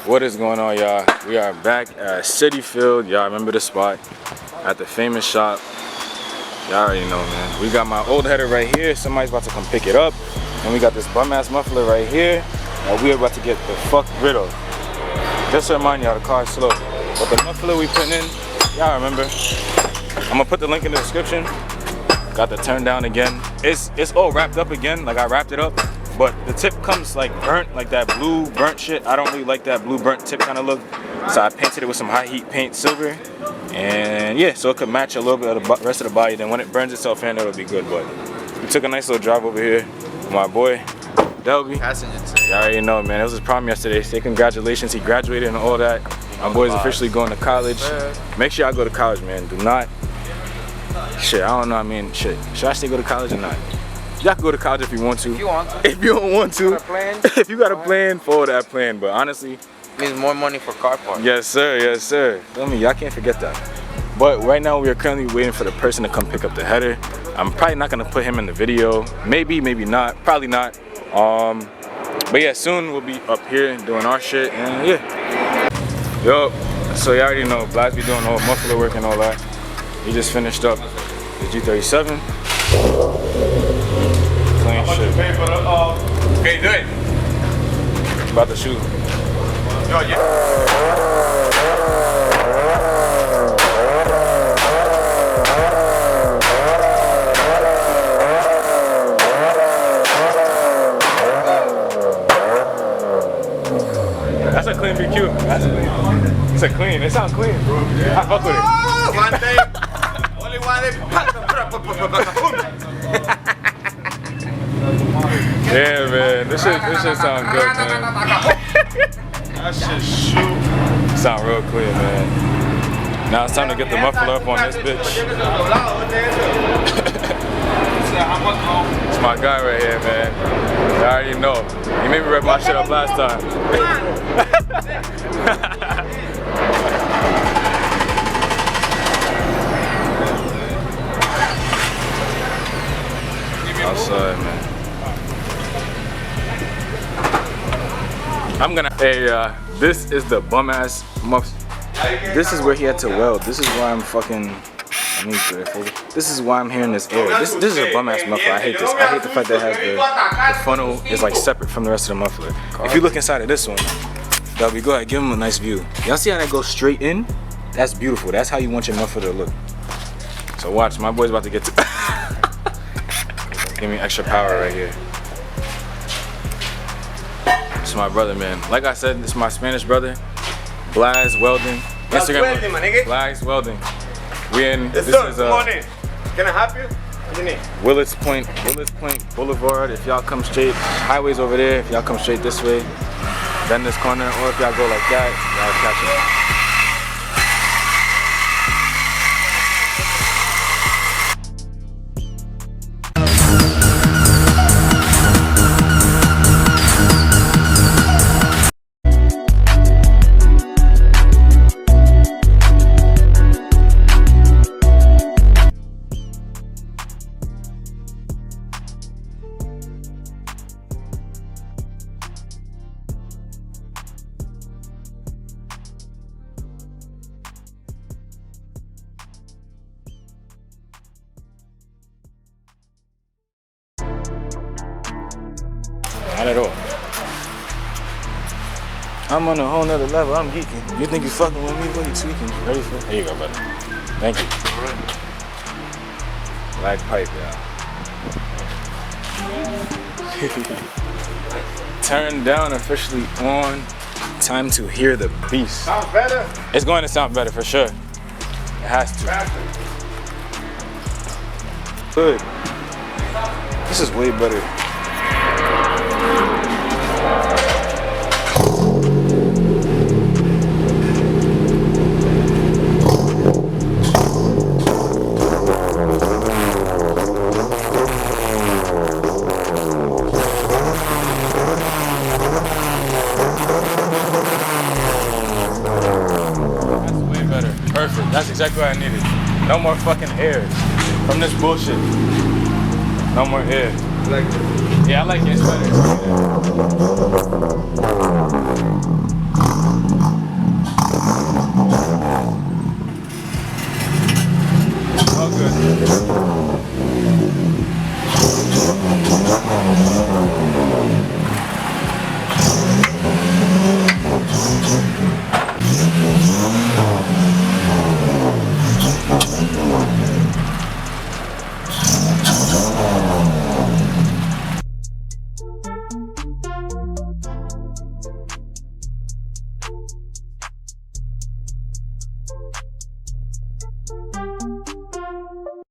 What is going on, y'all? We are back at Citi Field. Y'all remember the spot at the famous shop. Y'all already know, man. We got my old header right here. Somebody's about to come pick it up. And we got this bum ass muffler right here that we are about to get the fuck rid of. Just to remind y'all, the car is slow. But the muffler we putting in, y'all remember. I'm gonna put the link in the description. Got the turn down again. It's all wrapped up again, like I wrapped it up. But the tip comes like burnt, like that blue burnt shit. I don't really like that blue burnt tip kind of look. So I painted it with some high heat paint silver. And yeah, so it could match a little bit of the rest of the body. Then when it burns itself in, it'll be good. But we took a nice little drive over here with my boy, Delby. Y'all already know, man. It was his prom yesterday. Say congratulations, he graduated and all that. My boy's officially going to college. Make sure y'all go to college, man. Do not, shit, I don't know, I mean, shit. Should I say go to college or not? Y'all can go to college if you want to. If you want to. If you don't want to. If you got a plan, follow that plan. But honestly, means more money for car parts. Yes, sir. Yes, sir. Tell me, y'all can't forget that. But right now, we are currently waiting for the person to come pick up the header. I'm probably not gonna put him in the video. Maybe, maybe not. Probably not. But yeah, soon we'll be up here doing our shit. And yeah. Yo. So you already know, Blas be doing all muffler work and all that. He just finished up the G37. Clean shit. Okay, do it. About to shoot. Yo, yeah. That's a clean BQ. That's clean. It's a clean. It sounds clean, bro. I fuck with it. One day, only one day. Yeah, man. This shit sound good, man. That shit shoot. Sound real clean, man. Now it's time to get the muffler up on this bitch. It's my guy right here, man. You already know. He made me rip my shit up last time. Outside, man. I'm gonna. Hey, this is the bum ass muff. This is where he had to weld. This is why I'm fucking. I need to. This is why I'm hearing this air. This is a bum ass muffler. I hate this. I hate the fact that it has the funnel is like separate from the rest of the muffler. If you look inside of this one, that'll be go ahead, give him a nice view. Y'all see how that goes straight in? That's beautiful. That's how you want your muffler to look. So watch, my boy's about to get to. Give me extra power right here. This is my brother, man. Like I said, this is my Spanish brother, Blas Welding. Instagram, Blas Welding. We in. Yes, this sir. is Good morning. Can I help you? What's your name? Willets Point Boulevard. If y'all come straight, highways over there. If y'all come straight this way, then this corner, or if y'all go like that, y'all catch it. Not at all. I'm on a whole nother level. I'm geeking. You think you fucking with me? What are you tweaking? Ready for? There you go, buddy. Thank you. Black pipe, y'all. Turn down, officially on. Time to hear the beast. Sounds better? It's going to sound better for sure. It has to. Good. This is way better. Perfect. That's exactly what I needed. No more fucking air from this bullshit. No more air. Like it? Yeah, I like it. It's better.